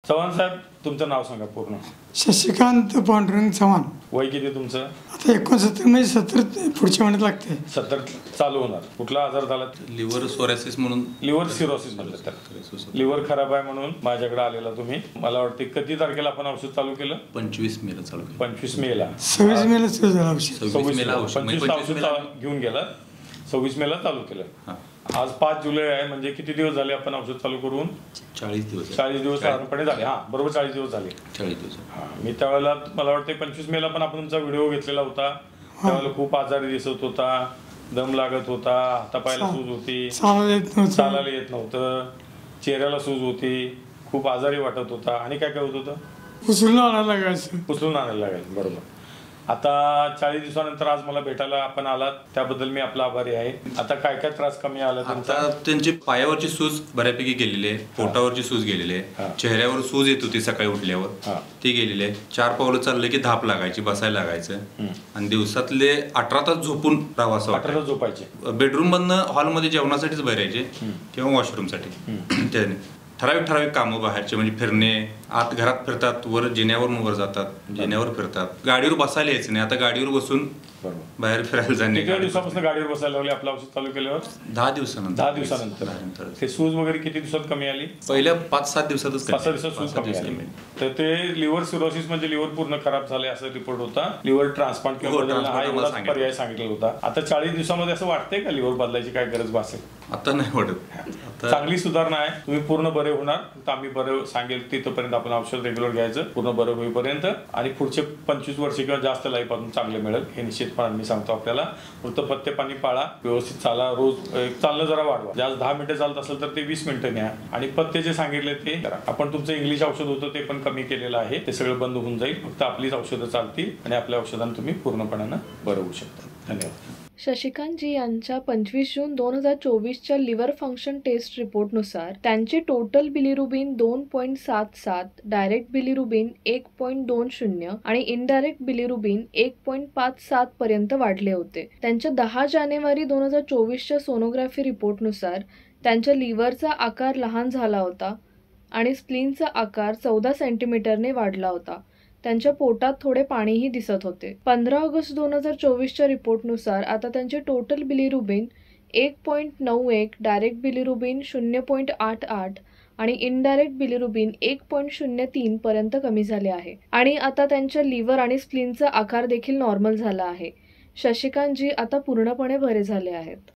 चव्हाण साहेब, तुमचं नाव सांगा पूर्ण. शशिकांत पांडुरंग चव्हाण. वय किती तुमचं? आता 69 म्हणजे 70 पुढच्या महिन्यात लागते. 70 चालू होणार. कुठला आजार झाला? लिव्हर सोरायसिस म्हणून. लिव्हर सिरोसिस म्हणतात त्याला. लिव्हर खराब आहे म्हणून माझ्याकडे आलेला तुम्ही. मला वाटते कधी तारखेला आपण औषध चालू केलं? 25 मेला चालू केलं. 25 मेला. 26 मेला सुरू झालं औषध. 26 मेला औषध 25 औषध घेऊन गेला. 26 मेला चालू केलं. आज 5 जुलै आहे, म्हणजे किती दिवस झाले आपण औषध चालू करून? 40 दिवस. 40 दिवस साधारणपणे झाले. हा बरोबर 40 दिवस झाले. 40 दिवस. मी त्यावेळेला मला वाटते 25 मेला पण आपण तुमचा व्हिडिओ घेतलेला होता. त्यावेळेला खूप आजारी दिसत होता, दम लागत होता, हातापायला सूज होती, चालायला येत नव्हतं, चेहऱ्याला सूज होती, खूप आजारी वाटत होता. आणि काय काय होत होतं? उचलून आणायला लागायचं. उचलून आणायला लागायचं. बरोबर. आता 40 दिवसानंतर आज मला भेटायला आपण आलात, त्याबद्दल मी आपला आभारी आहे. आता काय काय त्रास कमी आला तुमचा? आता त्यांची पायावरची सूज बऱ्यापैकी गेलेली आहे, पोटावरची सूज गेलेली आहे, चेहऱ्यावर सूज येत होती सकाळी उठल्यावर, ती गेलेली आहे. 4 पावलं चालले की धाप लागायची, बसायला लागायचं, आणि दिवसातले 18 तास झोपून राहावं. 18 तास झोपायचे. बेडरूम मधनं हॉलमध्ये जेवणासाठीच बाहेर यायचे किंवा वॉशरूमसाठी. त्याने ठराविक कामं बाहेरचे, म्हणजे फिरणे, आत घरात फिरतात, वर जिन्यावर वर जातात, जिन्यावर फिरतात, गाडीवर बसायला यायचं नाही. आता गाडीवर बसून बाहेर फिरायला जाणे. किती दिवसापासून गाडीवर बसायला लागले आपलं औषध चालू केल्यावर? 10 दिवसानंतर. 10 दिवसानंतर. ते सूज वगैरे किती दिवसात कमी आली? पहिल्या 5-7 दिवसातच. 5-6 दिवसात सूज कमी आली. तर ते लिव्हर सिरोसिस म्हणजे लिव्हर पूर्ण खराब झाले असं रिपोर्ट होता. लिव्हर ट्रान्सप्लांट किंवा पर्याय सांगितलेला होता. आता 40 दिवसामध्ये असं वाटतंय का लिव्हर बदलायची काय गरज भासेल? आता नाही वाटत. चांगली सुधारणा आहे. तुम्ही पूर्ण बरे होणार. तर आम्ही बरं सांगेल तिथपर्यंत आपण औषध रेग्युलर घ्यायचं पूर्ण बरं होईपर्यंत, आणि पुढचे 25 वर्ष किंवा जास्त लाईफ अजून चांगले मिळेल हे निश्चितपणे मी सांगतो आपल्याला. फक्त पथ्य पाणी पाळा, व्यवस्थित चाला, रोज चाललं जरा वाढवा. जास्त 10 मिनिटं चालत असेल तर ते 20 मिनिटं न्या, आणि पथ्य जे सांगितले ते करा. आपण तुमचं इंग्लिश औषध होतं ते पण कमी केलेलं आहे. ते सगळं बंद होऊन जाईल. फक्त आपलीच औषधं चालतील आणि आपल्या औषधांना तुम्ही पूर्णपणानं बरं होऊ शकता. धन्यवाद. शशिकांतजी यांच्या 25 जून 2024च्या लिव्हर फंक्शन टेस्ट रिपोर्टनुसार त्यांचे टोटल बिलिरुबिन 2.77, डायरेक्ट बिलिरुबिन 1.20 आणि इनडायरेक्ट बिलिरुबिन 1.57 पर्यंत वाढले होते. त्यांच्या 10 जानेवारी 2024च्या सोनोग्राफी रिपोर्टनुसार त्यांच्या लिव्हरचा आकार लहान झाला होता आणि स्प्लीनचा आकार 14 सेंटीमीटरने वाढला होता. त्यांच्या पोटात थोडे पाणीही दिसत होते. 15 ऑगस्ट 2024च्या रिपोर्टनुसार आता त्यांचे टोटल बिलिरुबिन 1.91, डायरेक्ट बिलिरुबिन 0.88 आणि इनडायरेक्ट बिलिरुबिन 1.03 पर्यंत कमी झाले आहे. आणि आता त्यांच्या लिव्हर आणि स्प्लीनचा आकार देखील नॉर्मल झाला आहे. शशिकांतजी आता पूर्णपणे बरे झाले आहेत.